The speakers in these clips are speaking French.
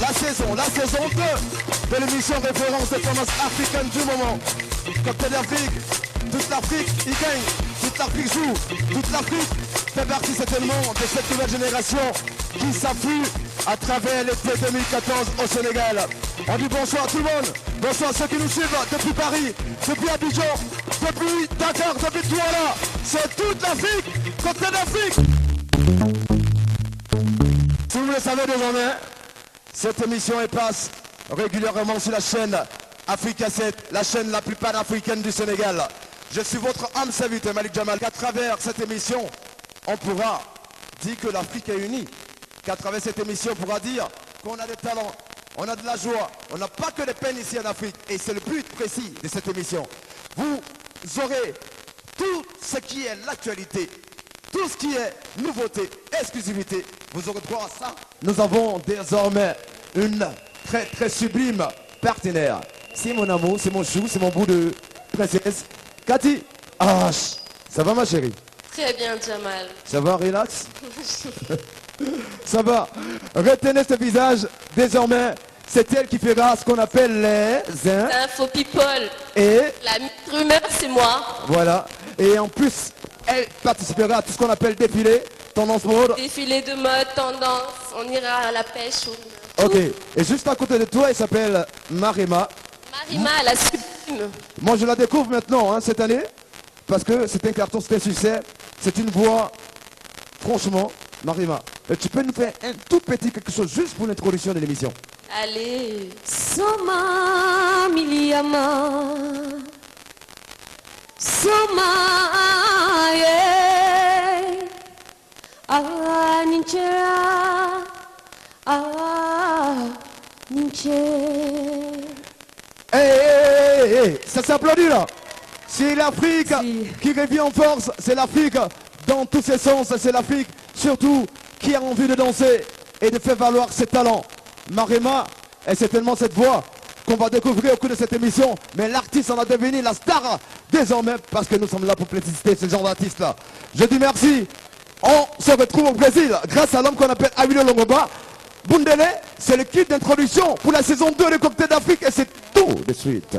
la saison 2 de l'émission référence de tendance africaine du moment. Cocktail d'Afrique, toute l'Afrique y gagne, toute l'Afrique joue, toute l'Afrique fait partie certainement de cette nouvelle génération qui s'afflue à travers l'été 2014 au Sénégal. On dit bonsoir à tout le monde, bonsoir à ceux qui nous suivent depuis Paris, depuis Abidjan, depuis Dakar, depuis Douala. C'est toute l'Afrique, Cocktail d'Afrique. Si vous le savez désormais, cette émission passe régulièrement sur la chaîne Africa 7, la chaîne la plus panafricaine du Sénégal. Je suis votre âme serviteur Malik Jamal. Qu'à travers cette émission, on pourra dire que l'Afrique est unie. Qu'à travers cette émission, on pourra dire qu'on a des talents, on a de la joie, on n'a pas que des peines ici en Afrique. Et c'est le but précis de cette émission. Vous aurez tout ce qui est l'actualité, tout ce qui est nouveauté, exclusivité. Vous aurez droit à ça. Nous avons désormais une très sublime partenaire. C'est mon amour, c'est mon chou, c'est mon bout de princesse. Cathy H. Ça va ma chérie? Très bien Jamal. Ça va, relax? Ça va. Retenez ce visage. Désormais, c'est elle qui fera ce qu'on appelle les Info People. Et la rumeur, c'est moi. Voilà. Et en plus, elle participera à tout ce qu'on appelle défilé, tendance mode. Défilé de mode, tendance, on ira à la pêche. Ok. Et juste à côté de toi, elle s'appelle Marima. Marima, la sublime. Moi, je la découvre maintenant, cette année, parce que c'est un carton, c'est un succès. C'est une voix, franchement, Marima. Tu peux nous faire un tout petit quelque chose juste pour l'introduction de l'émission? Allez. Soma Miliama. Soma yeah. Ah Ninchera. Ah Ninchera. Hey, ça s'applaudit là. C'est l'Afrique qui revient en force. C'est l'Afrique dans tous ses sens. C'est l'Afrique surtout qui a envie de danser et de faire valoir ses talents. Marima, et c'est tellement cette voix qu'on va découvrir au cours de cette émission. Mais l'artiste en a devenu la star désormais parce que nous sommes là pour plébisciter ce genre d'artiste là. Je dis merci. On se retrouve au Brésil grâce à l'homme qu'on appelle Awilo Longoba. Bundele, c'est le kit d'introduction pour la saison 2 de Cocktail d'Afrique et c'est tout de suite.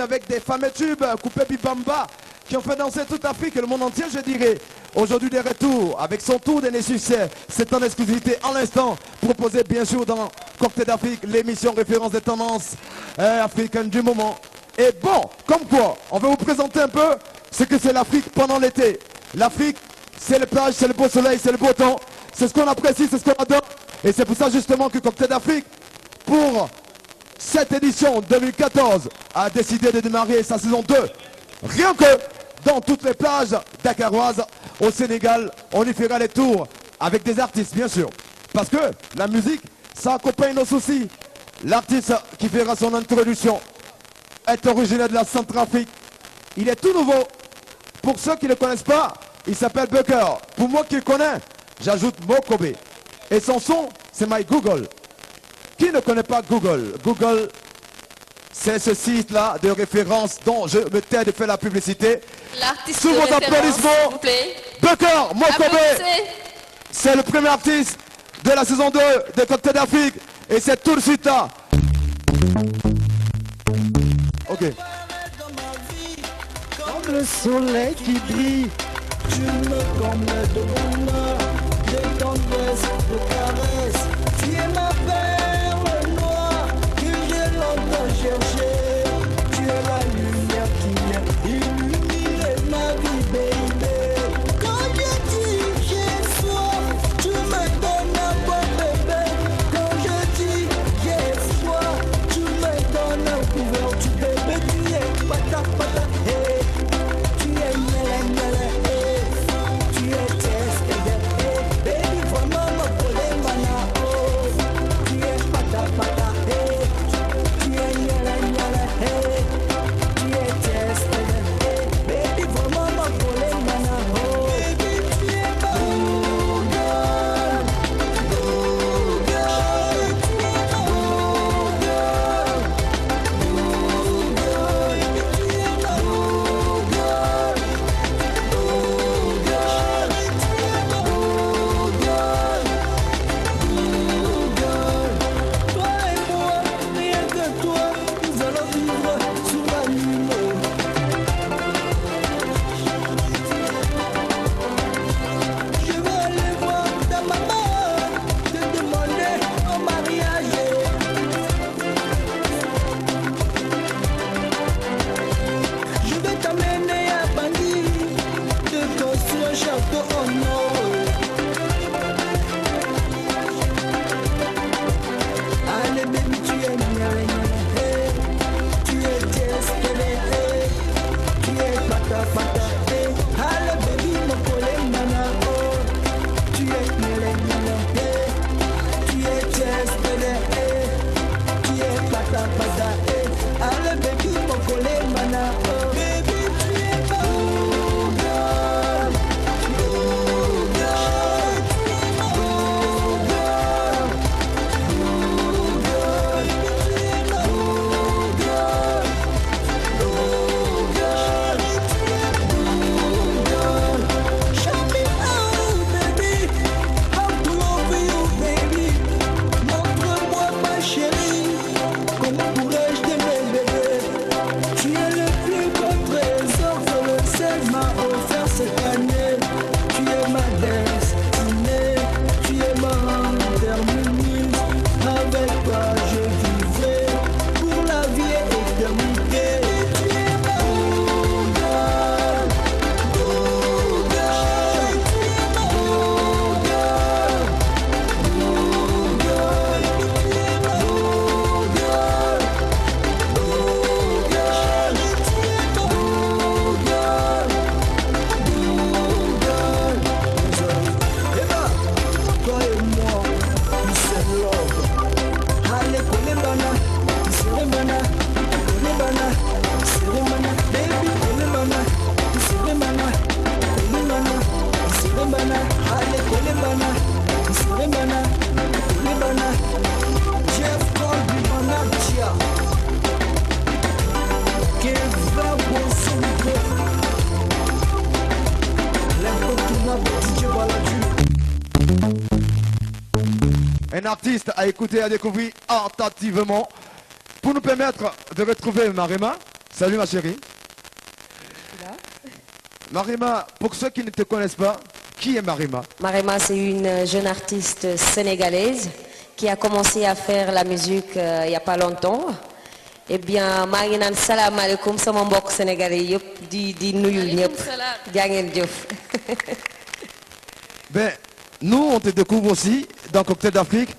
Avec des fameux tubes, Coupé Bibamba, qui ont fait danser toute l'Afrique et le monde entier, je dirais. Aujourd'hui, des retours avec son tour dernier succès. C'est en exclusivité en l'instant, proposé bien sûr dans Cocktail d'Afrique, l'émission référence des tendances africaines du moment. Et bon, comme quoi, on va vous présenter un peu ce que c'est l'Afrique pendant l'été. L'Afrique, c'est les plages, c'est le beau soleil, c'est le beau temps. C'est ce qu'on apprécie, c'est ce qu'on adore. Et c'est pour ça justement que Cocktail d'Afrique, pour cette édition 2014, a décidé de démarrer sa saison 2. Rien que dans toutes les plages dakaroises au Sénégal, on y fera les tours avec des artistes, bien sûr. Parce que la musique, ça accompagne nos soucis. L'artiste qui fera son introduction est originaire de la Centrafrique. Il est tout nouveau. Pour ceux qui ne le connaissent pas, il s'appelle Bucker. Pour moi qui le connais, j'ajoute Mokobe. Et son son, c'est My Google. Qui ne connaît pas Google? Google, c'est ce site-là de référence dont je me tais de faire la publicité. L'artiste Sous de vos référence, applaudissements, s'il vous plaît. Bucker Mokobe. Applaudissez. C'est le premier artiste de la saison 2 de Cocktail d'Afrique. Et c'est tout de suite là. Ok. Comme le soleil qui brille, tu me combles de bonheur, de tendresse, de caresse. Tu es ma perle noire que j'ai longtemps cherchée. Tu es la lumière qui vient illuminer ma vie, baby. Quand je dis j'ai soif, tu me donnes un bon bébé. Quand je dis j'ai soif, tu me donnes un couverture, bébé. Tu es pata pata, hey. Tu es nyele nyele, hey. Tu es test, hey. Baby, vraiment me coller mana, oh. Tu es pata pata, hey. Tu es nyele nyele, hey. Tu es test, hey. Baby, vraiment me coller mana, oh. Baby, tu es ma girl, girl. Tu es ma girl, tu es ma toi et moi, rien que toi, nous allons vivre sur la lune. Je vais aller voir ta maman, te demander en mariage. Je vais t'amener à Bangui, te construire un château en or. Allez baby, tu es nyale nyale, hey. Tu es testele, hey. Tu es pata pata, hey. Allez baby, mon collègue nana, oh. Tu es nyale nyale, hey. Tu es testele, hey. Tu es pata pata, hey. Allez baby, mon collègue nana, oh. Baby, tu es ma girl, girl. Tu es ma girl. Montre-moi ma chérie, comment pourrais-je t'aimer bébé? Tu es le plus beau trésor que le ciel m'a offert cette année. Tu es ma destinée, tu es ma terminée. Avec toi je vivrai pour la vie et l'éternité. Tu es ma girl, girl. Tu es ma girl, girl. Tu es ma girl, girl. Tu es ma girl, girl. Eva, toi et moi, nous sommes love. Allez, Kolembana, Seremana, Kolembana, Seremana, baby, Kolembana, Seremana, Kolembana, Seremana, allez, Kolembana, Seremana, Kolembana, Jeff Colbimana, Tia, que va bosser le gros, l'incontournable DJ Baladu. Un artiste à écouter et à découvrir attentivement pour nous permettre de retrouver Marema. Salut ma chérie. Marima, pour ceux qui ne te connaissent pas, qui est Marima? Marima, c'est une jeune artiste sénégalaise qui a commencé à faire la musique il n'y a pas longtemps. Eh bien, maa ngi naan salaamaaleykum sama mbokk sénégalais yëpp di nuyu ñëpp jaa ngeen jëf. Ben, nous, on te découvre aussi dans Cocktail d'Afrique,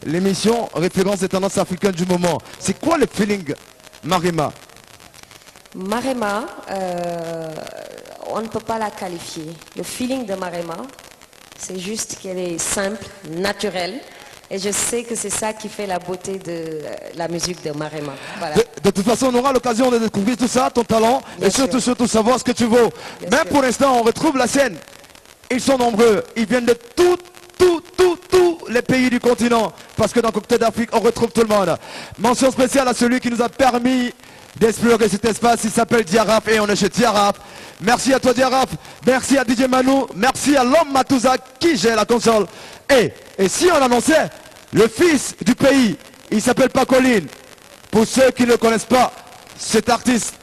l'émission référence des tendances africaines du moment. C'est quoi le feeling, Marima? Marima, on ne peut pas la qualifier. Le feeling de Marima, c'est juste qu'elle est simple, naturelle. Et je sais que c'est ça qui fait la beauté de la musique de Marima. Voilà. De toute façon, on aura l'occasion de découvrir tout ça, ton talent, Bien et surtout, sûr. surtout savoir ce que tu vaux. Bien Mais sûr. pour l'instant, on retrouve la scène. Ils sont nombreux. Ils viennent de tous les pays du continent. Parce que dans Cocktail d'Afrique, on retrouve tout le monde. Mention spéciale à celui qui nous a permis d'explorer cet espace. Il s'appelle Diaraf et on est chez Diaraf. Merci à toi Diaraf. Merci à DJ Manu. Merci à l'homme Matouza qui gère la console. Et si on annonçait le fils du pays, il s'appelle Pacoline. Pour ceux qui ne le connaissent pas, cet artiste,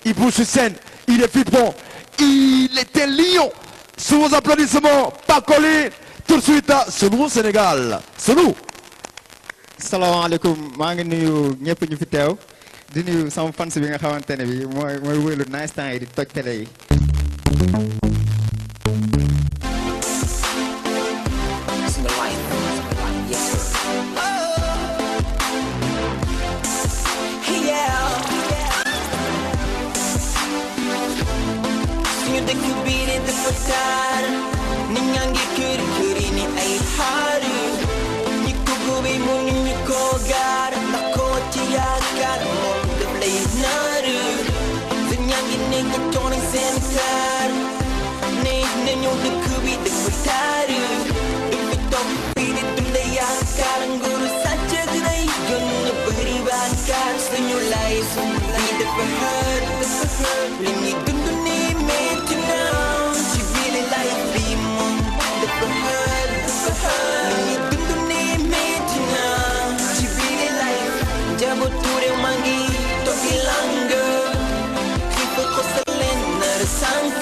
il bouge sur scène, il est fibron, il est un lion. Sous vos applaudissements, Pacoline, tout de suite à Selou Sénégal. Selou. salaamaaleykum maa ngi nuyu ñëpp ñu fi teew di nuyu sama fans bi nga xamante ne bi mooy wëylu nice temps yi di toj télé yi. Suñu dëkk bi de dafa taar nit ñaa ngi kër kër yi ni ay xaaru ñi ko góobe mënu ñu ko gaar ndax koo ci yaakaar moom daf lay naaru te ñaa ngi ne ñi toog seen taar ne nañu dëkk bi dafa taaru du fi toog fii di dunde yaakaar nguuru sàcc dinay gën a bëri baakaar suñu lay lii dafa hër li ñuy dund nii metti na ci biir life bi moom dafa hër li ñuy dund nii metti na ci biir life njabootu réew maa ngi toog di lang xiifa ko sa leen nar sànk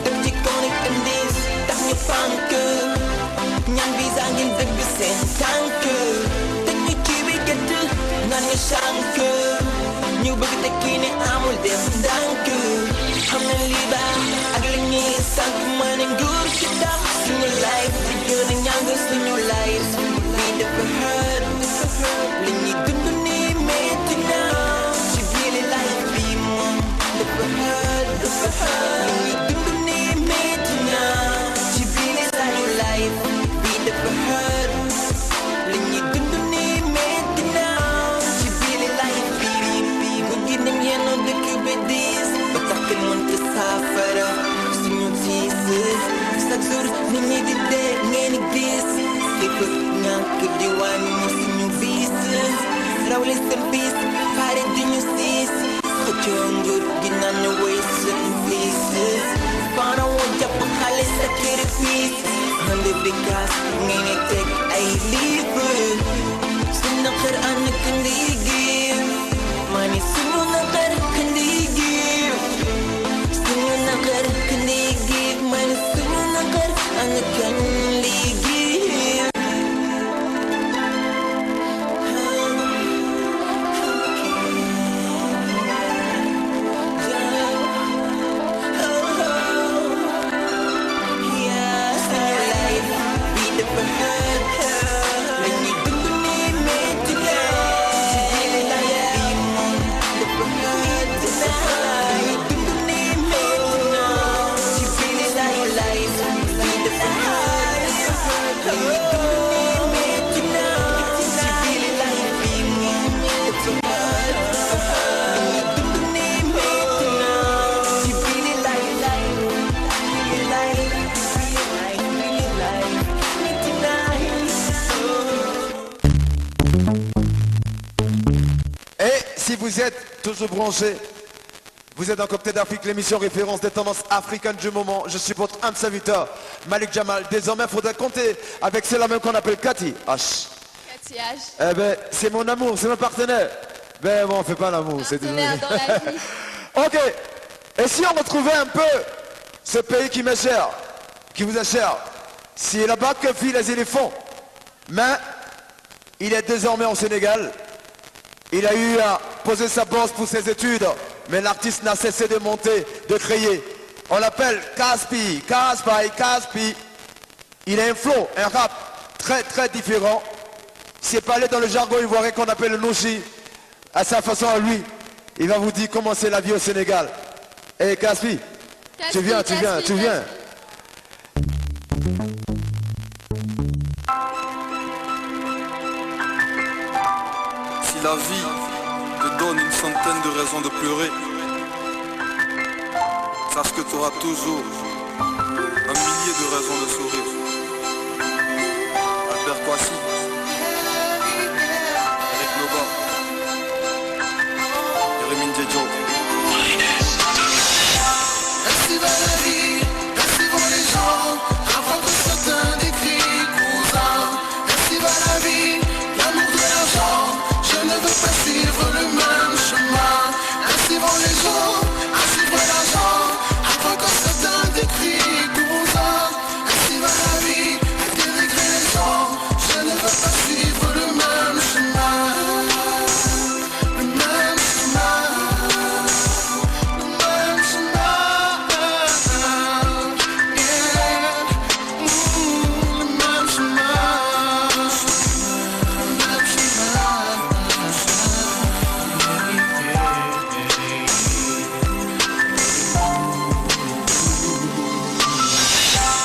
def ci chronique indies tax ñu fànk ñaan visa ngeen dëgg seen tànk te ñu ci bi gëtt naan ñu sànk ñu bëgg te kii ne amul def ndànk xam na lii baax ak li ñuy sànk ma ne nguur ci tax suñu life di gën a ñàng suñu life lii dafa hër li ñuy dund nii metti na ci biir life bi moom dafa hër li ñuy dund nii metti na ci biir suñu life bi dafa hër li ñuy dund nii metti na ci biir life bi ko gi nañ yenn dëkk bi diis ba tax kenn mënta saafara suñu tiis chaque jour nit ñi di dee ngeen di gis képp ñàkk di wàññi suñu viis rawle seen bis pare di ñu siis xëccoo nguur gi naan ñu woy suñu viis para woon jàpp xale sa kër piis hande bi kaas ngeen di teg ay livre suñu naqar ànd ak ndigir mani suñu naqar ndigir suñu naqar ndigir mani suñu naqar ànd ak ndigir Si vous êtes toujours branchés, vous êtes dans Cocktail d'Afrique, l'émission référence des tendances africaines du moment. Je suis votre âme serviteur, Malik Jamal. Désormais, il faudrait compter avec celle-là même qu'on appelle Cathy H. Cathy H. Eh ben, c'est mon amour, c'est mon partenaire. Ben bon, on fait pas l'amour, c'est désolé. Partenaire dans la vie. Ok. Et si on retrouvait un peu ce pays qui m'est cher, qui vous est cher. C'est là-bas que vivent les éléphants. Mais il est désormais au Sénégal. Il a eu à poser sa bourse pour ses études. Mais l'artiste n'a cessé de monter, de créer. On l'appelle Caspi, Caspi. Il a un flow, un rap très très différent. S'il est parlé dans le jargon ivoirien qu'on appelle le nouchi, à sa façon à lui, il va vous dire comment c'est la vie au Sénégal. Eh Caspi, tu viens. Si la vie te donne une centaine de raisons de pleurer, sache que tu auras toujours un millier de raisons de sourire. Albert Kwasi, Eric Loba, Jérémy Ndjedjo. Merci va la vie, merci pour les gens, avant que certains décrient cousin. Merci va la vie, l'amour de l'argent, je ne veux pas suivre le même chemin. Merci pour les gens, à suivre l'argent, avant que certains décrient cousin. Merci va la vie, à dénigrer les gens, je ne veux pas suivre le même chemin. Le même chemin.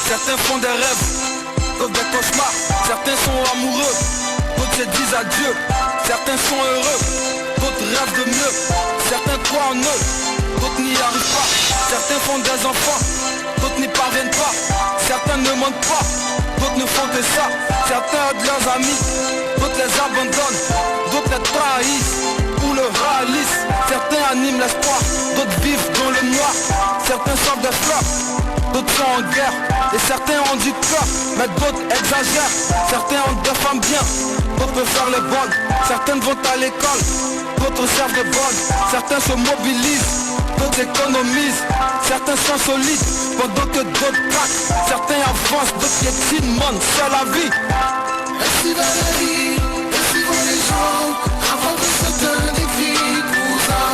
Certains font des rêves, d'autres des cauchemars. Certains sont amoureux, d'autres se disent adieu. Certains sont heureux, d'autres rêvent de mieux. Certains croient en eux, d'autres n'y arrivent pas. Certains font des enfants, d'autres n'y parviennent pas. Certains ne mentent pas, d'autres ne font que ça. Certains aident leurs amis, d'autres les abandonnent, d'autres les trahissent ou le réalisent. Certains animent l'espoir, d'autres vivent dans le noir. Certains sortent des fleurs, d'autres sont en guerre. Et certains ont du cœur, mais d'autres exagèrent. Certains ont des femmes bien, d'autres peuvent faire les bonnes. Certaines vont à l'école, d'autres servent de bonnes. Certains se mobilisent, d'autres économisent. Certains sont solides, pendant que d'autres craquent. Certains avancent, d'autres piétinent, c'est la vie. Merci va la vie, merci pour les gens, avant que certains décrient cousin.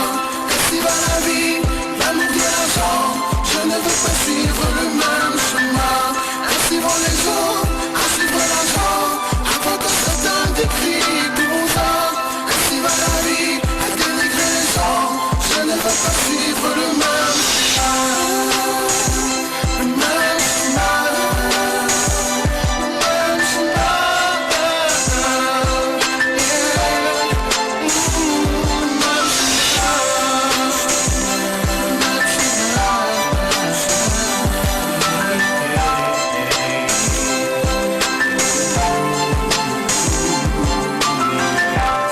Merci va la vie, l'amour de l'argent, je ne veux pas suivre le même chemin. Merci pour les gens, à suivre l'argent, avant que certains décrient cousin. Merci va la vie, à dénigrer les gens, je ne veux pas suivre le même chemin. Le même chemin.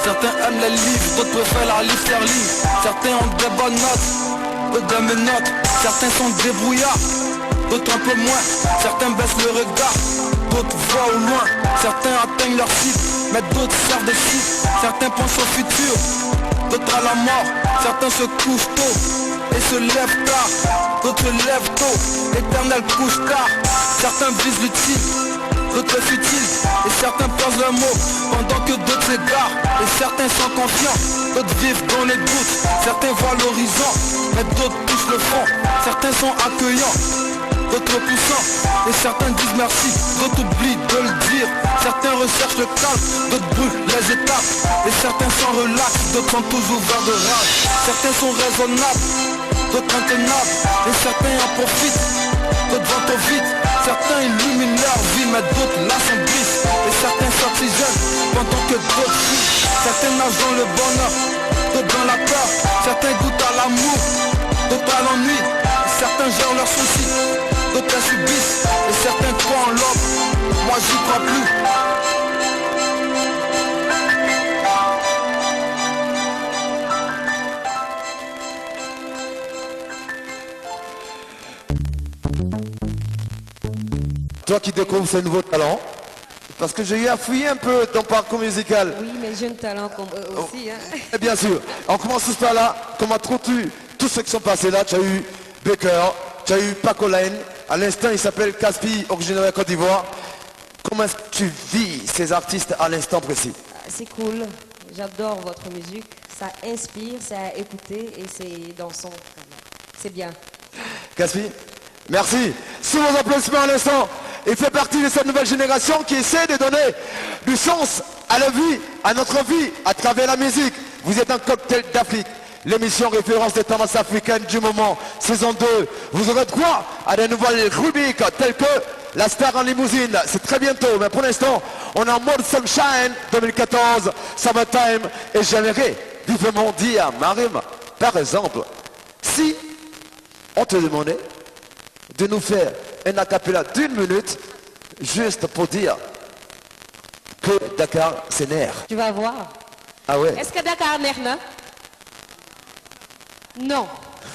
Certains aiment les livres, d'autres préfèrent la lire sterling. Certains ont des bonnes notes, d'autres des menottes. Certains sont débrouillards, d'autres un peu moins. Certains baissent le regard, d'autres voient au loin. Certains atteignent leur cible, mais d'autres servent de cible. Certains pensent au futur, d'autres à la mort. Certains se couchent tôt et se lèvent tard, d'autres se lèvent tôt, éternel couche tard. Certains visent l'utile, d'autres futiles, et certains posent leurs mots pendant que d'autres s'égarent. Et certains sont confiants, d'autres vivent dans les doutes. Certains voient l'horizon, mais d'autres touchent le fond. Certains sont accueillants, d'autres repoussants, et certains disent merci, d'autres oublient de le dire. Certains recherchent le calme, d'autres brûlent les étapes. Et certains s'en relaxent, d'autres sont toujours verts de rage. Certains sont raisonnables, d'autres intenables, et certains en profitent, d'autres vont trop vite. Certains illuminent leur vie, mais d'autres l'assombrissent. Et certains s'oxygènent pendant que d'autres fuient. Certains nagent dans le bonheur, d'autres dans la peur. Certains goûtent à l'amour, d'autres à l'ennui. Certains gèrent leurs soucis, d'autres les subissent. Et certains croient en l'homme, moi j'y crois plus. Toi qui découvres ce nouveau talent, parce que j'ai eu à fouiller un peu ton parcours musical. Oui, mais jeune talent comme eux aussi. Hein. Et bien sûr, on commence tout ça là, comment trouves-tu tous ceux qui sont passés là? Tu as eu Baker, tu as eu Paco Lane. À l'instant, il s'appelle Caspi, originaire de Côte d'Ivoire. Comment est-ce que tu vis ces artistes à l'instant précis? C'est cool, j'adore votre musique, ça inspire, c'est à écouter et c'est dansant. C'est bien. Caspi, merci. Sous vos applaudissements à l'instant, il fait partie de cette nouvelle génération qui essaie de donner du sens à la vie, à notre vie, à travers la musique. Vous êtes un cocktail d'Afrique. L'émission référence des tendances africaines du moment, saison 2. Vous aurez droit à des nouvelles rubriques telles que la star en limousine. C'est très bientôt, mais pour l'instant, on est en mode Sunshine 2014, Summertime. Et j'aimerais vivement dire, Marema, par exemple, si on te demandait de nous faire un acapella d'1 minute, juste pour dire que Dakar s'énerve. Tu vas voir. Ah ouais? Est-ce que Dakar neex na? Non.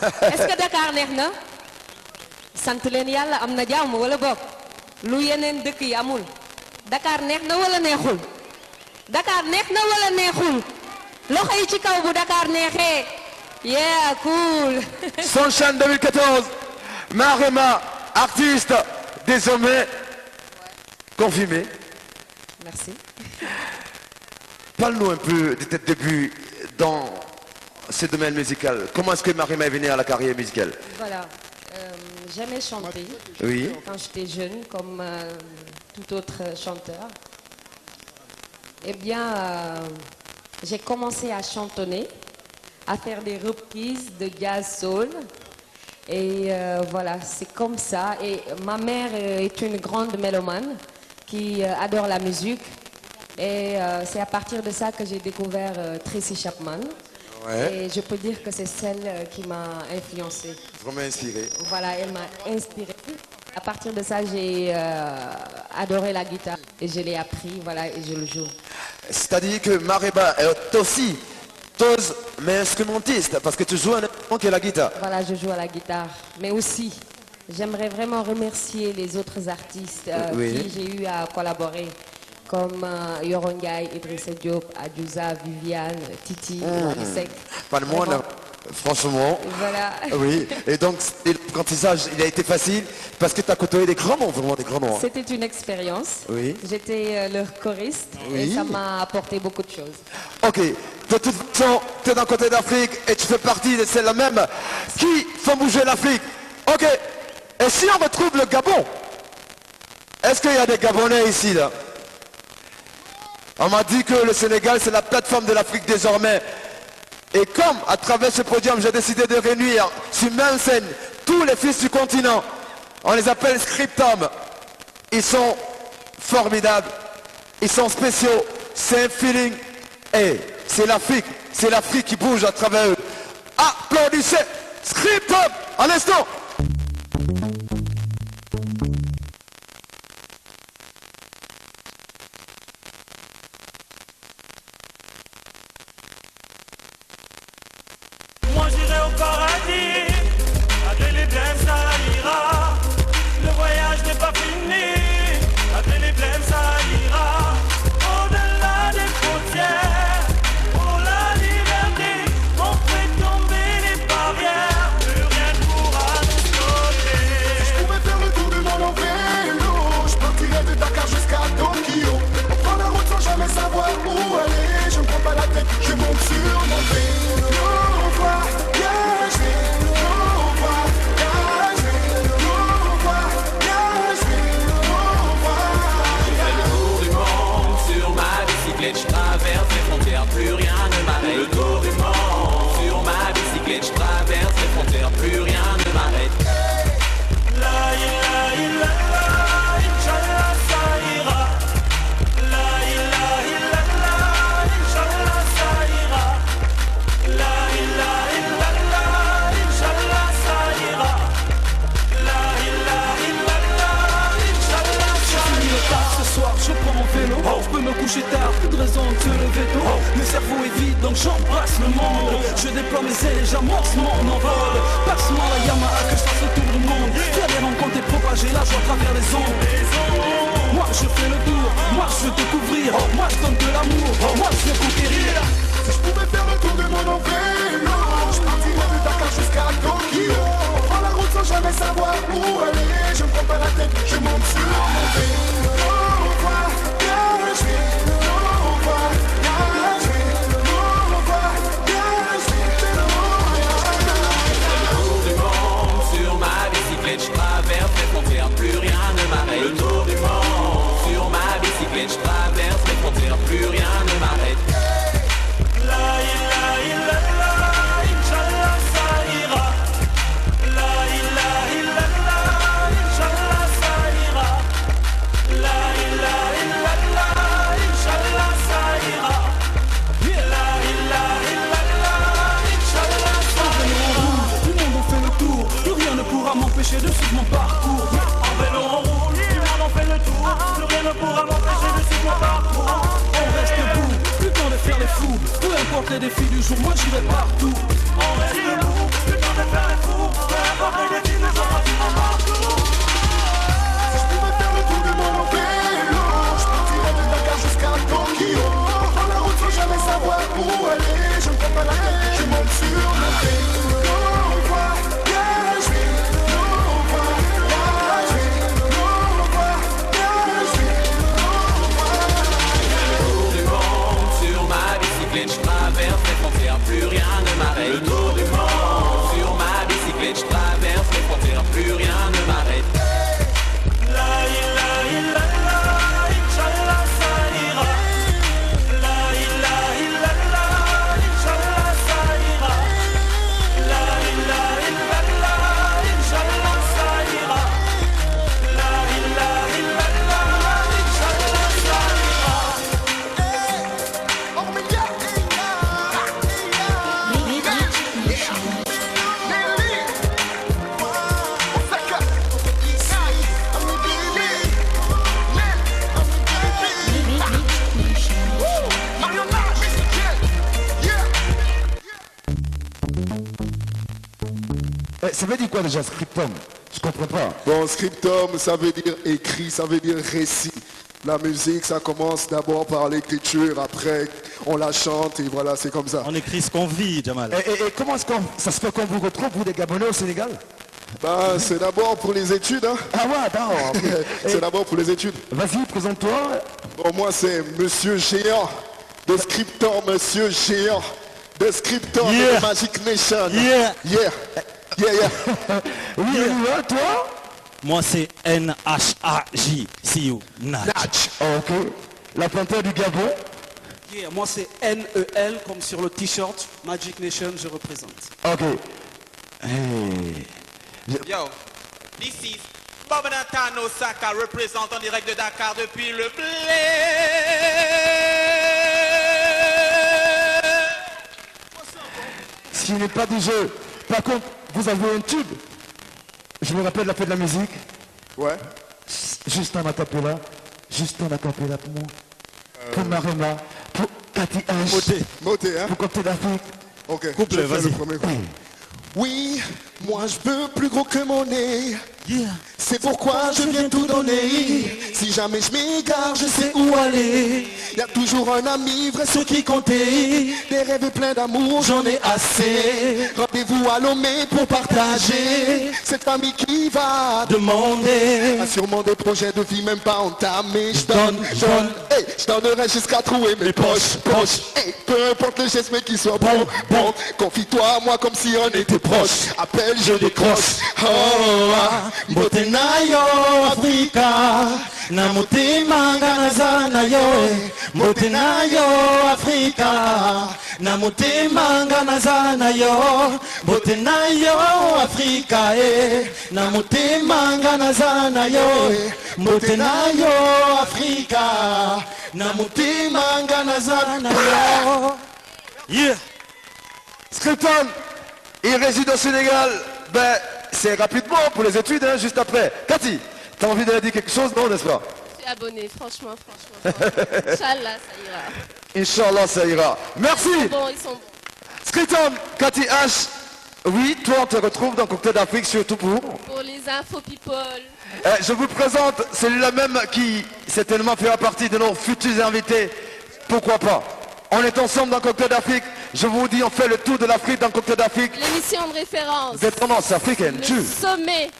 Est-ce que Dakar neex na? sant leen yàlla am na jàmm wala bokk lu yeneen dëkk yi amul. Dakar neex na wala neexul? Dakar neex na wala neexul? Loxo yi ci kaw bu Dakar neexee. Yeah, cool. Sunshine 2014, Marema, artiste, désormais confirmé. Merci. Parle-nous un peu de tes débuts dans ce domaine musical. Comment est-ce que Marema est venue à la carrière musicale? Voilà. J'aimais chanter. Oui. Quand j'étais jeune, comme tout autre chanteur. Eh bien, j'ai commencé à chantonner, à faire des reprises de jazz soul. Et voilà, c'est comme ça. Et ma mère est une grande mélomane qui adore la musique. Et c'est à partir de ça que j'ai découvert Tracy Chapman. Ouais. Et je peux dire que c'est celle qui m'a influencée. Vraiment inspiré. Voilà, elle m'a inspirée. À partir de ça, j'ai adoré la guitare et je l'ai appris, voilà, et je le joue. C'est-à-dire que Marema est aussi toz, mais instrumentiste, parce que tu joues un instrument qui est la guitare. Voilà, je joue à la guitare. Mais aussi, j'aimerais vraiment remercier les autres artistes Oui. qui j'ai eu à collaborer, comme Yoron Ndiaye, Idrissa Diop, Adjouza, Viviane, Titi, Sec. Pas de moi, Vraiment. là. Franchement. Voilà. Oui. Et donc, l'apprentissage, il a été facile parce que tu as côtoyé des grands noms, vraiment des grands noms. C'était une expérience. Oui. J'étais leur choriste Oui. et ça m'a apporté beaucoup de choses. Ok. De toute façon, tu es d'un côté d'Afrique et tu fais partie de celles-là même qui font bouger l'Afrique. Ok. Et si on retrouve le Gabon, est-ce qu'il y a des Gabonais ici, là? On m'a dit que le Sénégal, c'est la plateforme de l'Afrique désormais. Et comme, à travers ce podium, j'ai décidé de réunir sur même scène tous les fils du continent, on les appelle Scriptum. Ils sont formidables, ils sont spéciaux, c'est un feeling. Et c'est l'Afrique qui bouge à travers eux. Applaudissez Scriptum à l'instant. Moi j'irai au paradis, après les blêmes ça ira. Le voyage n'est pas fini, après les blêmes ça ira. Au-delà des frontières, pour la liberté, on fait tomber les barrières. Plus rien ne pourra nous stopper. Je pouvais faire le tour du monde en vélo. Je partirais de Dakar jusqu'à Tokyo. On prend la route sans jamais savoir où aller. Je me prends pas la tête, je monte sur mon vélo. Je traverse les frontières, plus rien ne m'arrête. Le tour du monde sur ma bicyclette, je traverse les frontières, plus rien ne m'arrête. La ilaha illallah, Inch'Allah ça ira. La ilaha illallah, Inch'Allah ça ira. La ilaha illallah, Inch'Allah ça ira. La ilaha illallah, Inch'Allah ça ira. J'ai fini le taf ce soir, je prends mon vélo. Je peux me coucher tard, plus de raison de se lever tôt. Le cerveau est vide donc j'embrasse le monde. Je déploie mes ailes, j'amorce mon envol. Passe-moi la Yamaha que je fasse le tour du monde. Faire des rencontres et propager la joie à travers les ondes. Moi je fais le tour, moi je veux découvrir. Moi je donne de l'amour, moi je veux conquérir. Si je pouvais faire le tour du monde en vélo, je partirais de Dakar jusqu'à Tokyo. On prend la route sans jamais savoir traverse les frontières, plus rien ne m'arrête. Le tour du monde, sur ma bicyclette, je traverse les frontières, plus rien ne m'arrête. La ilaha illallah, Inch'Allah ça ira. La ilaha illallah, Inch'Allah ça ira. La ilaha illallah, Inch'Allah ça ira. La ilaha illallah, Inch'Allah ça ira. Tout le monde en fait le tour, plus rien ne pourra m'empêcher de suivre mon parcours. En vélo on roule, tout le monde en fait le tour. Plus rien ne pourra m'empêcher de suivre mon parcours. On reste debout, plus temps de faire les fous. Peu importe les défis du jour, moi j'irai partout. On reste debout, plus le temps de faire les fous. Peu importe les défis, nous on suivre partout. Si je pouvais faire le tour du monde en vélo, je partirais de Dakar jusqu'à Tokyo. Dans la route sans jamais savoir où aller. Je ne prends pas la tête, je monte sur mon vélo. Je traverse les frontières, plus rien ne m'arrête. Le tour du monde, sur ma bicyclette, je traverse les frontières, plus rien ne m'arrête. La ilaha illallah, Inch'Allah ça ira. La ilaha illallah, Inch'Allah ça ira. La ilaha illallah, Inch'Allah ça ira. La ilaha illallah, Inch'Allah ça ira. Ça veut dire quoi déjà, scriptum? Je comprends pas. Bon, scriptum, ça veut dire écrit, ça veut dire récit. La musique, ça commence d'abord par l'écriture, après on la chante et voilà, c'est comme ça. On écrit ce qu'on vit, Jamal. Et comment est-ce qu'on ça se fait qu'on vous retrouve, vous les Gabonais au Sénégal? Ben, c'est d'abord pour les études, hein. Ah ouais, d'accord. Ok. C'est d'abord pour les études. Vas-y, présente-toi. Bon, moi c'est Monsieur Géant, de Scriptum, Monsieur Géant, de Scriptum Yeah. de Magic Nation. Yeah. Yeah. Yeah, yeah. Oui, Oliver, toi? Moi, c'est NHAJ. See you. Natch. Oh, ok. La panthère du Gabon. Yeah, moi c'est NEL comme sur le t-shirt Magic Nation, je représente. Ok. Hey. Yo, this is Babadantano Saka, représentant en direct de Dakar depuis le blé. S'il n'est pas du jeu, par contre, vous avez un tube. Je me rappelle la fête de la musique. Ouais. Juste un acapella. Juste un acapella pour moi. Pour Marema. Pour Cathy H. Moté, hein. Pour Côté d'Afrique. Ok. Couple, je fais vas-y. le premier coup. Oui, moi je veux plus gros que mon nez. Yeah. C'est pourquoi je viens tout donner. Si jamais je m'égare, je sais où aller. Y a toujours un ami, vrai ce qui comptait. Des rêves et plein d'amour, j'en ai assez. Rendez-vous à Lomé pour partager cette famille qui va Demander. a sûrement des projets de vie même pas entamés. Je donne, hey, je donnerai jusqu'à trouver mes poches. Hey, peu importe le geste mais qu'il soit bon. Confie-toi à moi comme si on était proches. Appelle, je décroche. Oh, ah. Mbote nayo Afrika na mutima nganaza nayo Mbote nayo Afrika na mutima nganaza nayo Mbote nayo Afrika na mutima nganaza nayo Mbote nayo Afrika na mutima nganaza nayo. Yeah. Scriptum, il réside au Sénégal. Ben, c'est rapidement pour les études, hein, juste après. Cathy, t'as envie de dire quelque chose, non, n'est-ce pas? Je suis abonné, franchement. Inch'Allah, ça ira. Inch'Allah, ça ira. Merci. Ils sont bons. Scriptum, Cathy H. Oui, toi, on te retrouve dans Cocktail d'Afrique, surtout pour... Pour les infos people. Je vous présente celui-là même qui certainement fera partie de nos futurs invités. Pourquoi pas? On est ensemble dans Cocktail d'Afrique. Je vous dis, on fait le tour de l'Afrique dans Cocktail d'Afrique. L'émission de référence. Des tendances africaines. Le sommet.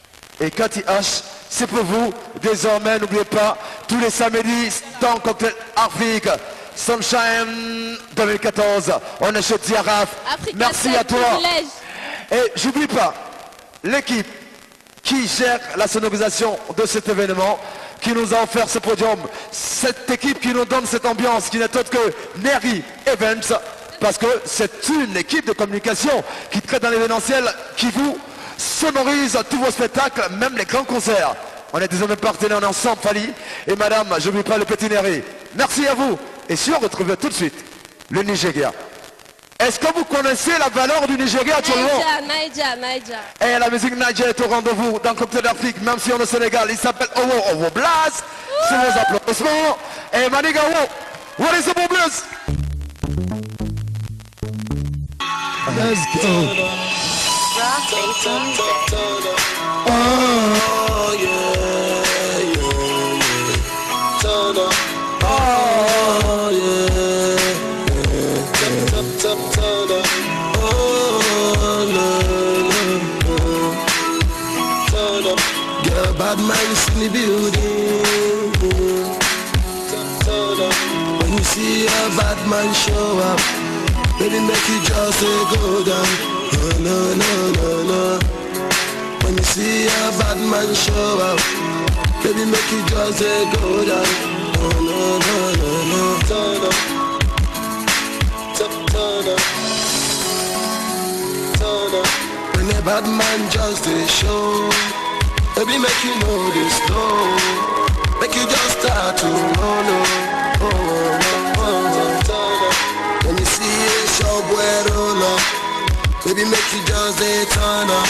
Et Cathy H, c'est pour vous. Désormais, n'oubliez pas, tous les samedis dans Cocktail Afrique. Sunshine 2014. On est chez Diaraf. Africa, merci à toi. privilège. Et j'oublie pas, l'équipe qui gère la sonorisation de cet événement, qui nous a offert ce podium, cette équipe qui nous donne cette ambiance, qui n'est autre que Neri Events, parce que c'est une équipe de communication qui traite dans l'événementiel, qui vous sonorise tous vos spectacles, même les grands concerts. On est désormais partenaires, on est ensemble, Fali. Et madame, je n'oublie pas le petit Neri. Merci à vous. Et si on retrouve tout de suite le Nigeria. Est-ce que vous connaissez la valeur du Nigeria actuellement? Naija. Et la musique Nigeria est au rendez-vous dans le Cocktail d'Afrique, même si on est au Sénégal. Il s'appelle Owo Blast. Sous vos applaudissements. Et Maniga Wo, what is the blues? Let's go. Oh yeah. Turn up. Oh yeah. Turn up. Oh no. Turn up. Girl, bad minds in the building. Turn up. When you see a bad man show up, baby, make you just go down. No. When you see a bad man show up, baby, make you just go down. No. Turn up. Turn up. Turn up. When a bad man just show, baby, make you know this slow. Make you just start to roll. Turn up. When you see a show boy roll up, baby, make you just turn up.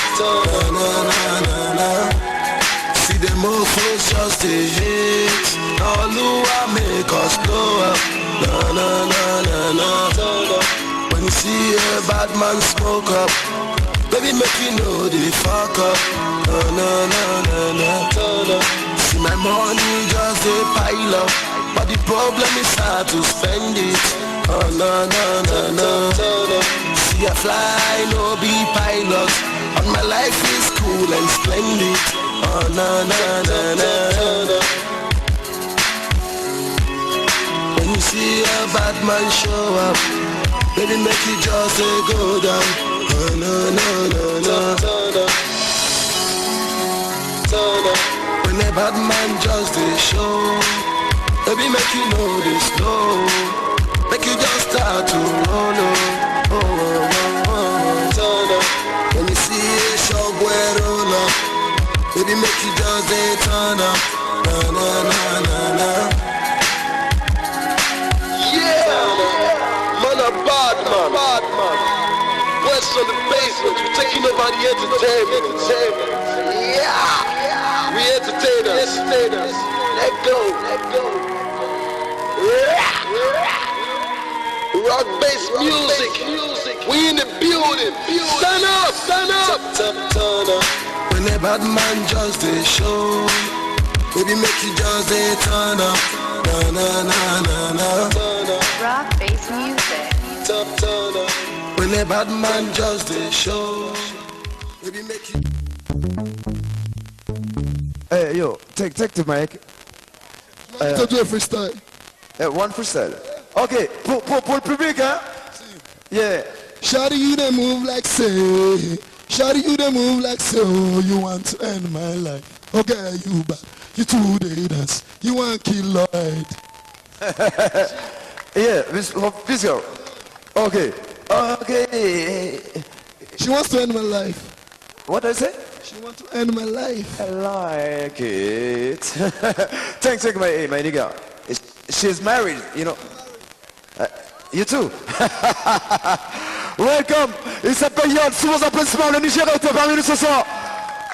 See the mofos just a hit. All who I make us blow up. Turn up. When you see a bad man smoke up, baby, make you know they fuck up. Turn up. See my money just a pile up, but the problem is how to spend it. No. Turn up. See I fly, no be pilot, but my life is cool and splendid. No. When you see a bad man show up, baby, make you just go down. No. Turn up. When a bad man just show, baby, make you know this slow. Make you just start to roll. Turn up. When you see a show boy roll up, baby, make you just turn up. Yeah, man, a bad man. West on the basement, we taking over the entertainment. Yeah, we entertainers. Let go. Rock-based music, we in the building. Stand up. Turn up. When a bad man just show, baby, make you just turn up. No. Turn up. Rock-based music. Turn up. When a bad man just show, baby, make you. Hey, yo, take the mic. Do a freestyle. One freestyle. Ok, pour le public, hein? Yeah. Shawty, you dey move like say. Shawty, you dey move like say. Oh, you want to end my life. Okay, you bad. You two daters. You want kill Lloyd. Yeah, this girl. Okay. She wants to end my life. What did I say? She wants to end my life. I like it. Thanks, my nigga. She's married, you know. You too. Welcome. Il s'appelle Yann. Sous vos applaudissements, le Nigeria était parmi nous ce soir.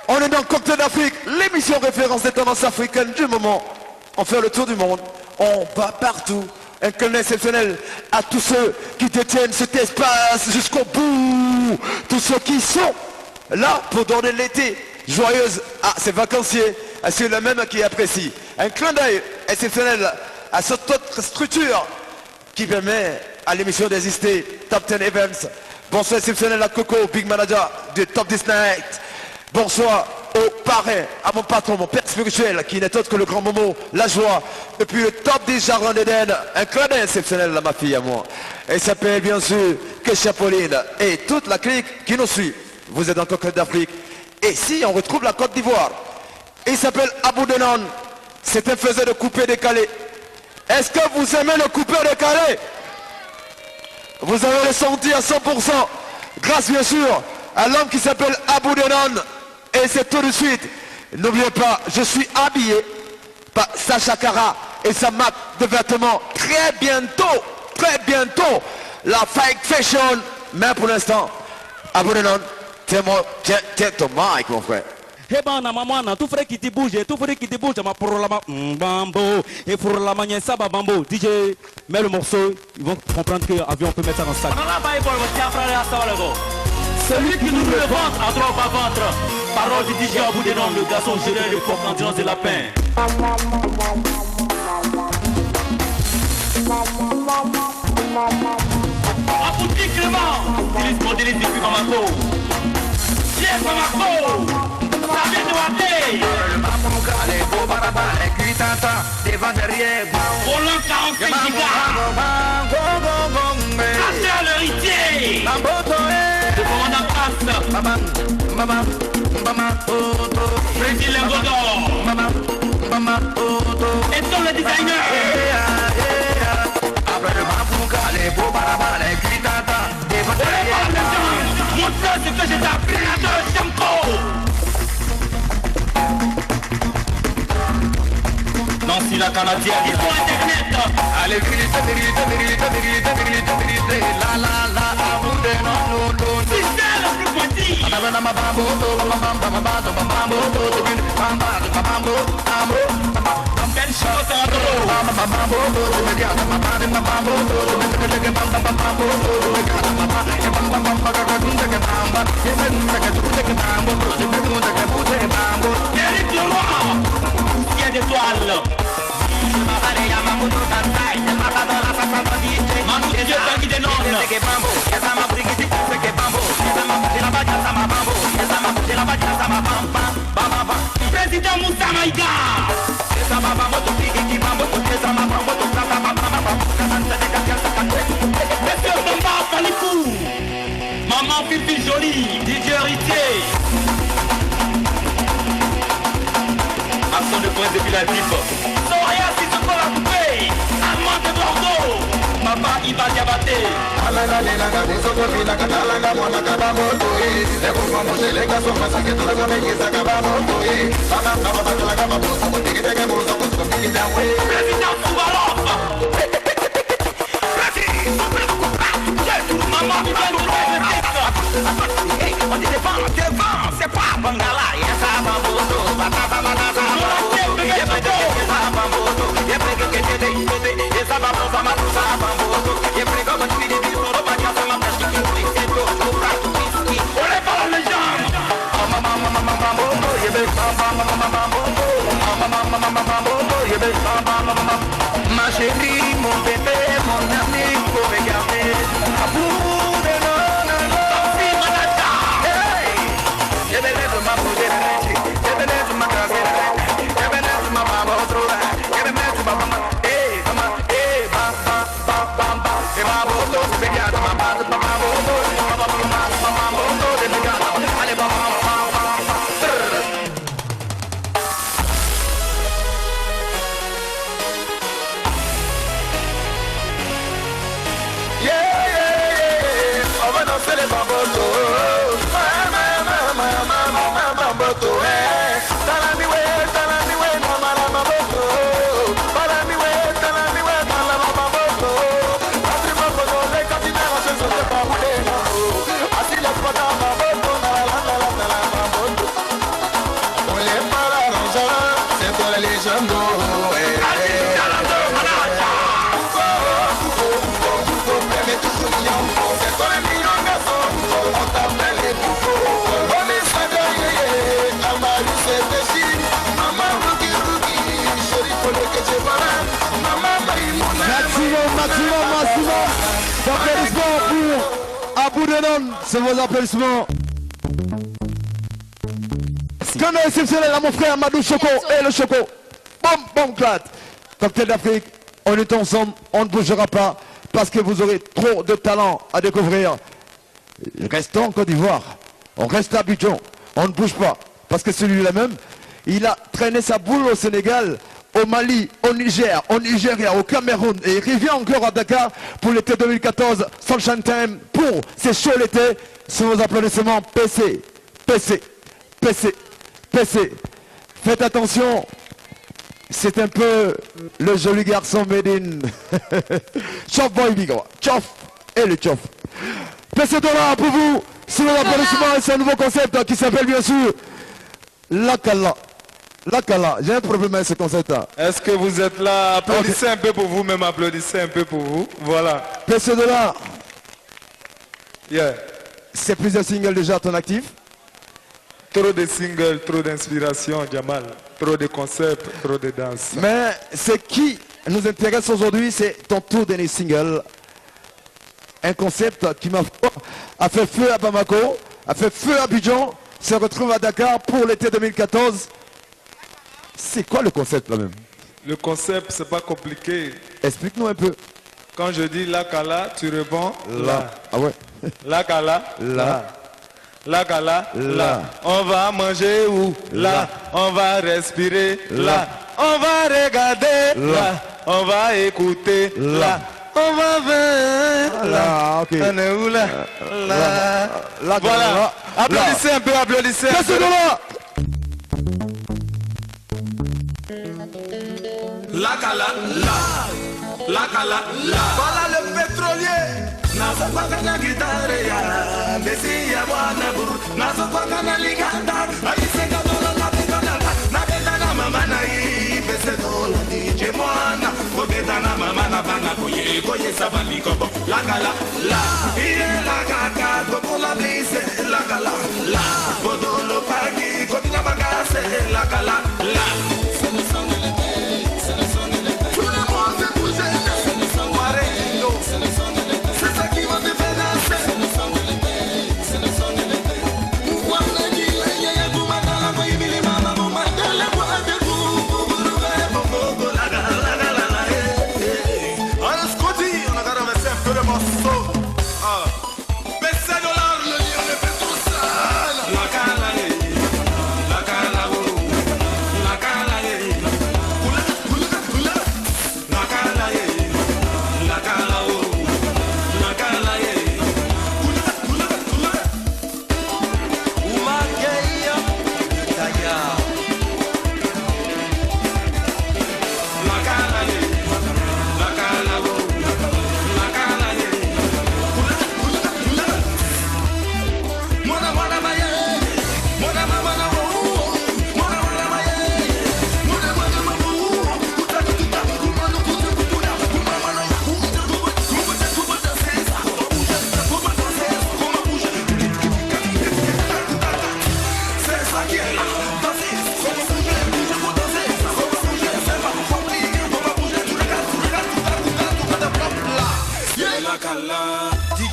On est dans le Cocktail d'Afrique, l'émission référence des tendances africaines du moment. On fait le tour du monde. On va partout. Un clin exceptionnel à tous ceux qui détiennent cet espace jusqu'au bout. Tous ceux qui sont là pour donner l'été joyeuse à ces vacanciers, à ceux-là même qui apprécient. Un clin d'œil exceptionnel à cette autre structure qui permet à l'émission d'exister, Top 10 Events. Bonsoir exceptionnel à Coco, Big Manager du Top 10 Night. Bonsoir au parrain, à mon patron, mon père spirituel, qui n'est autre que le grand Momo, la joie, depuis le Top 10 Jardin d'Éden. Un clin d'œil exceptionnel à ma fille, à moi. Elle s'appelle bien sûr Kesha Pauline et toute la clique qui nous suit. Vous êtes dans le Cocktail d'Afrique. Et ici, on retrouve la Côte d'Ivoire. Il s'appelle Abou Denon. C'est un faiseur de coupé décalé. Est-ce que vous aimez le coupé décalé? Vous avez ressenti à 100%. Grâce bien sûr à l'homme qui s'appelle Abou Denon. Et c'est tout de suite. N'oubliez pas, je suis habillé par Sacha Kara et sa marque de vêtements. Très bientôt, la fake fashion. Mais pour l'instant, Abou Denon, tiens ton mic, mon frère. Eh ben, maman, tout frère qui te bouge, ma pour la bambo, et pour la manière ça, bambo. DJ, mets le morceau, ils vont comprendre que l'avion peut mettre ça dans le sac. Celui qui nous le ventre à droit bas ventre. Parole du DJ Abou Denon, le garçon géré de porte endurance des lapins. Abouti Clément, délice mon délice depuis Bamako. Yes Bamako, ça vient de Wadé. Le Mamouka, les beaux barabas, les cuitanta, devant derrière. Roland 45 gigas. Casseur l'héritier. Le commandant Passe. Maman, Président Godor. Et ton le designer. Après le Mamouka, les beaux barabas, les cuitanta, devant derrière. Montre ce que j'ai appris à de Champo. Nancy la Canadienne, il faut internet. Allez, vérité, la, Abou Denon, c'est ça le plus petit. Belle chose à Eric Leroy, il y a des toiles. Président Moussa Maïga. Monsieur Bamba Palicou. Maman Fifi Jolie, DJ Héritier. Action de prince dépilatif. Soria si ce qu'on a coupé. Amant de Bordeaux. Mama Iba Diabaté. Président Soubalov. Maman Iba on dit devant, c'est pas Bangala. Ma chérie, mon bébé, mon ami, faut regarder. Abou Denon, Maximum d'applaudissements pour Abou Denon, c'est vos applaudissements. Scandale exceptionnel à mon frère Madou Choco et le Choco. Bon, clad. Cocktail d'Afrique, on est ensemble, on ne bougera pas parce que vous aurez trop de talent à découvrir. Restons en Côte d'Ivoire, on reste à Abidjan, On ne bouge pas. Parce que celui-là même, il a traîné sa boule au Sénégal, au Mali, au Niger, au Nigeria, au Cameroun. Et il revient encore à Dakar pour l'été 2014. Sunshine Time pour ces shows l'été. Sous vos applaudissements, PC, PC, PC, PC. Faites attention. C'est un peu le joli garçon Medine. Chof boy bigo. Chof et le chof. PC $, pour vous. Sous vos applaudissements, c'est un nouveau concept qui s'appelle bien sûr Lakala. Lakala, j'ai un problème avec ce concept-là. Est-ce que vous êtes là? Applaudissez un peu pour vous, même applaudissez un peu pour vous. Voilà. PC $. Yeah. C'est plusieurs singles déjà à ton actif. Trop de singles, trop d'inspiration, Jamal. Trop de concepts, trop de danse. Mais ce qui nous intéresse aujourd'hui, c'est ton tout dernier single. Un concept qui a fait feu à Bamako, a fait feu à Abidjan, se retrouve à Dakar pour l'été 2014. C'est quoi le concept là même? Le concept, c'est pas compliqué. Explique-nous un peu. Quand je dis Lakala, tu réponds là. Ah ouais. Lakala, là. Lakala, là. On va manger où? Là. On va respirer là. On va regarder là. On va écouter là. On va vers là. Ok. On est où là? Là. Voilà. Applaudissez un peu, applaudissez un peu. Lakala, là. Lakala, là. Voilà le pétrolier. Nazo kwa kana gitare ya Besi ya wana buru Nazo kwa kana liganda Aiseka dola na pitana Na beta na mama na hii Bese dola DJ mwana Bogeta na mama na banga Koye koye sabali kobo Lakala la Iye lakaka Kopo la blise Lakala la Bodolo pagi Kopinya bagase Lakala la C'est le son de l'été C'est le son de l'été Tout le monde fait bouger C'est le son de l'été C'est le son de l'été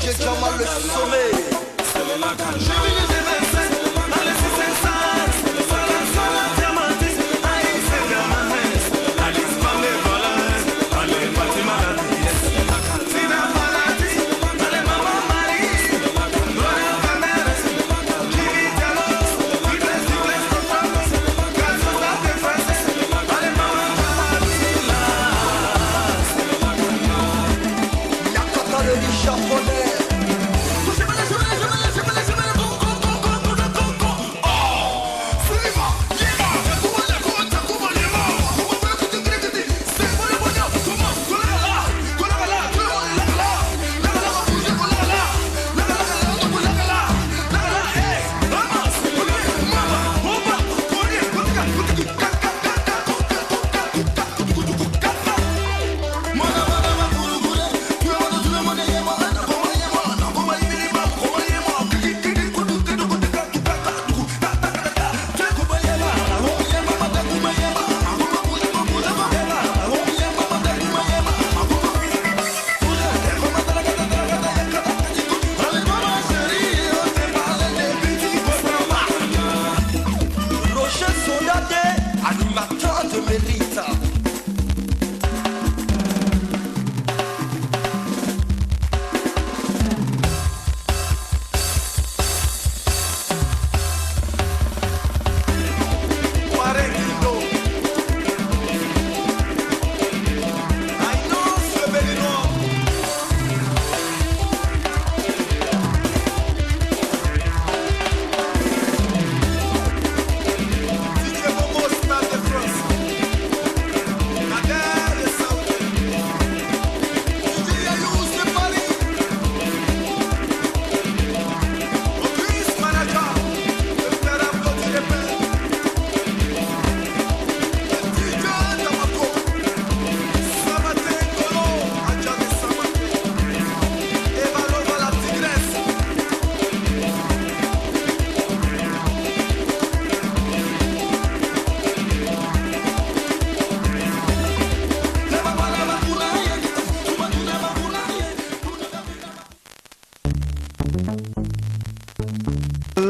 DJ Jamal le sommet. C'est la japonais.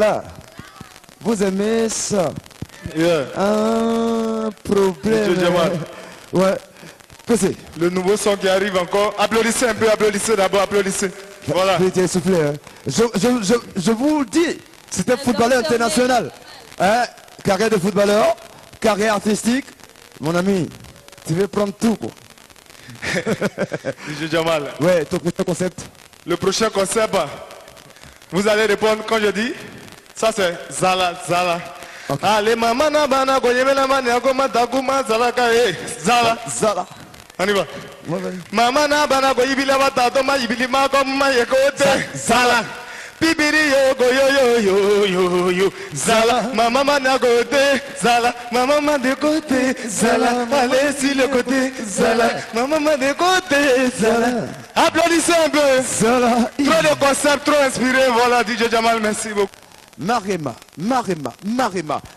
là. Vous aimez ça? Un problème. Monsieur Jamal. Ouais. Que c'est? Le nouveau son qui arrive encore. Applaudissez un peu, applaudissez d'abord, applaudissez. Voilà. J'ai soufflé. Hein. Je vous le dis, c'est un footballeur international. Hein? Carrière de footballeur, carrière artistique. Mon ami, tu veux prendre tout, quoi. Monsieur Jamal. Ouais, ton prochain concept. Le prochain concept, vous allez répondre quand je dis. Ça c'est Zala, Zala. Okay. Allez, maman, nabana, goyemela mania, goma, daguma, Zala, kae, Zala. Zala. On y va. Maman, nabana, goyibila, batadoma, yibilima, goma, yekote, Zala. Bibiri yo go yo Zala, maman mana côté, Zala, maman mana de côté, Zala, allez sur le côté, Zala, maman mana de côté, Zala. Applaudissez un peu. Zala. Trop de concepts, trop inspirés, voilà DJ Jamal, merci beaucoup. Marema,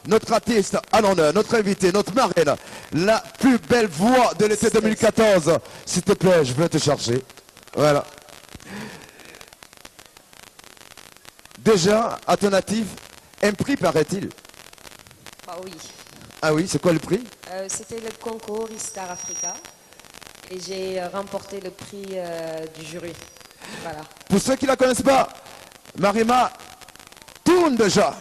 notre artiste à l'honneur, notre invité, notre marraine, la plus belle voix de l'été 2014. S'il te plaît, je veux te chercher. Voilà. Déjà, à ton actif, un prix paraît-il? Bah oui. Ah oui, c'est quoi le prix? C'était le concours Star Africa et j'ai remporté le prix du jury. Voilà. Pour ceux qui ne la connaissent pas, Marema tourne déjà.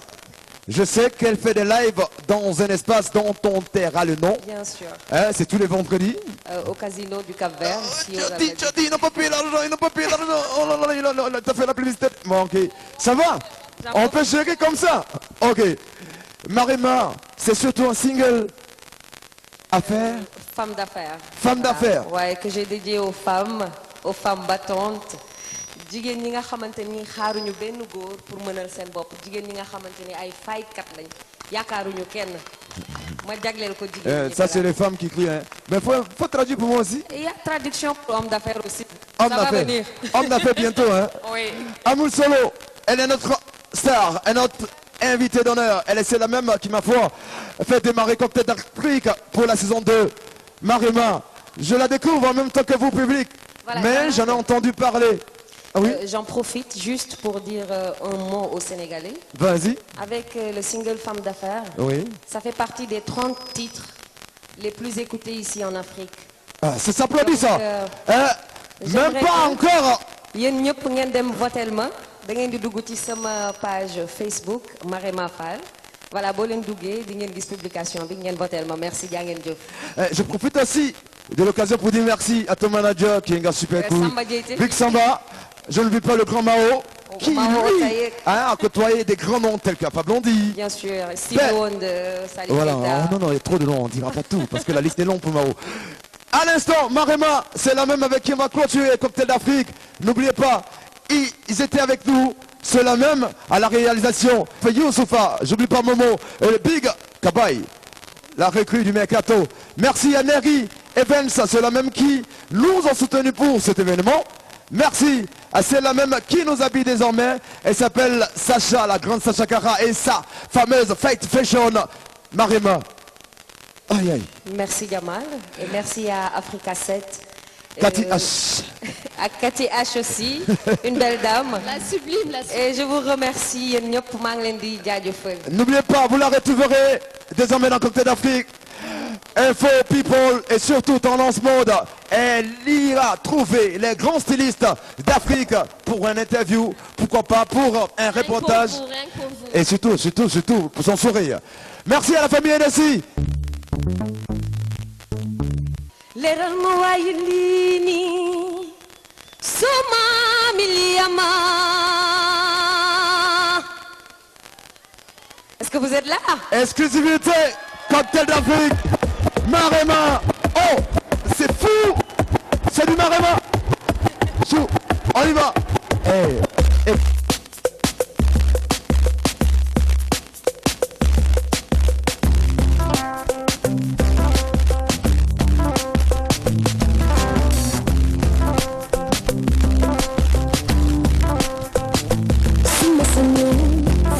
Je sais qu'elle fait des lives dans un espace dont on taira le nom. Bien sûr. Hein, c'est tous les vendredis. Au casino du Cap-Vert. Tu as dit, il n'a pas payé l'argent, Oh là là, t'as fait la publicité. Bon, ok. Ça va? On peut gérer comme ça. Ok. Marema, c'est surtout un single affaire. Femme d'affaires. Femme d'affaires. Ouais, que j'ai dédié aux femmes battantes. Jigéen ñi nga xamanteni xaaruñu benn góor pour mënal seen bopp jigéen ñi nga xamanteni ay faykat lañ yaakaaruñu kenn ma jagleel ko jigéen ñi. Ça c'est les femmes qui crient hein. Mais faut traduire pour moi aussi. Il y a traduction pour homme d'affaires aussi. Homme d'affaires. Homme d'affaires bientôt hein. Oui. Amoul Solo, elle est notre star, elle est notre invitée d'honneur. Elle est celle même qui ma foi fait démarrer Cocktail d'Afrique pour la saison 2. Marema, je la découvre en même temps que vous public. Voilà, mais j'en ai entendu parler. Ah oui? J'en profite juste pour dire un mot aux Sénégalais. Vas-y. Avec le single Femme d'affaires, oui. Ça fait partie des 30 titres les plus écoutés ici en Afrique. Ah, ça s'applaudit ça. Même pas encore. Yéen ñëpp ngeen dem votel ma da ngeen di dugg ci sama page Facebook Marema Fall. Voilà, boo leen duggee di ngeen gis publication bi ngeen votel ma. Merci, jaa ngeen jëf. Je profite aussi de l'occasion pour dire merci à ton manager qui est un gars super cool. Big Samba. Je ne vis pas le grand Mao, qui lui a côtoyé des grands noms tels qu'Apa Blondie. Bien sûr, Simone de Salif. Voilà, oh, non, il y a trop de noms, on ne dira pas tout, parce que la liste est longue pour Mao. À l'instant, Marema, c'est la même avec qui on va clôturer Cocktail d'Afrique. N'oubliez pas, ils étaient avec nous, c'est la même à la réalisation. Youssoufa, j'oublie pas Momo, et le Big Kabay, la recrue du Mercato. Merci à Neri Evans, c'est la même qui nous ont soutenus pour cet événement. Merci à celle-là même qui nous habille désormais. Elle s'appelle Sacha, la grande Sacha Kara et sa fameuse Fate Fashion Marema. Aïe aïe. Merci Gamal et merci à Africa 7. Cathy H. À Cathy H aussi, une belle dame. La sublime, la sublime. Et je vous remercie. N'oubliez pas, vous la retrouverez désormais dans Cocktail d'Afrique. Info, people et surtout Tendance Mode. Elle ira trouver les grands stylistes d'Afrique pour un interview, pourquoi pas pour un reportage. Pour vous. Et surtout pour son sourire. Merci à la famille NSI. Est-ce que vous êtes là? Exclusivité, Cocktail d'Afrique, Marema. Oh, c'est fou. C'est du Marema. Chou, on y va. Hey, hey.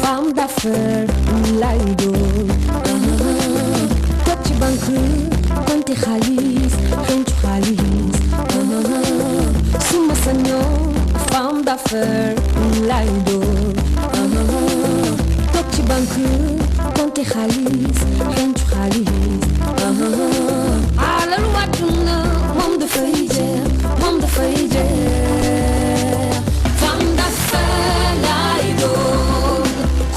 Femme d'affaires, Laido. Coach banque, compte Khalis, compte Khalis. Suma Sanyo, femme d'affaires, Laido. compter xaalis xencu xaalis alal wàdduna moom dafay jeex moom dafay jeex femme d'affaires laay doon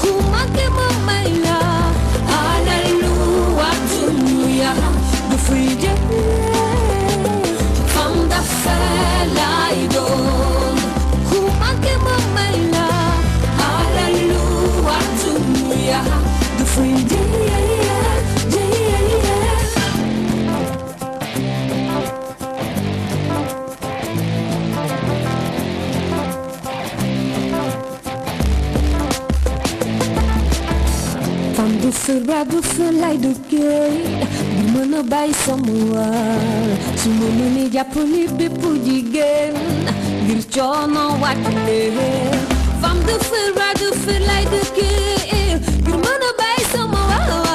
ku manqué ma may la alalu wàdduna dafay jeex femme d'affaires laay doon ku manqué ma may la alalu wàdduna dafay jeex. Du feu lay duggee di mën a bàyyi sama waar su ma mënee jàppale bépp jigéen ngir coono wàccale femme de feu lay duggee ngir mën a bàyyi sama waar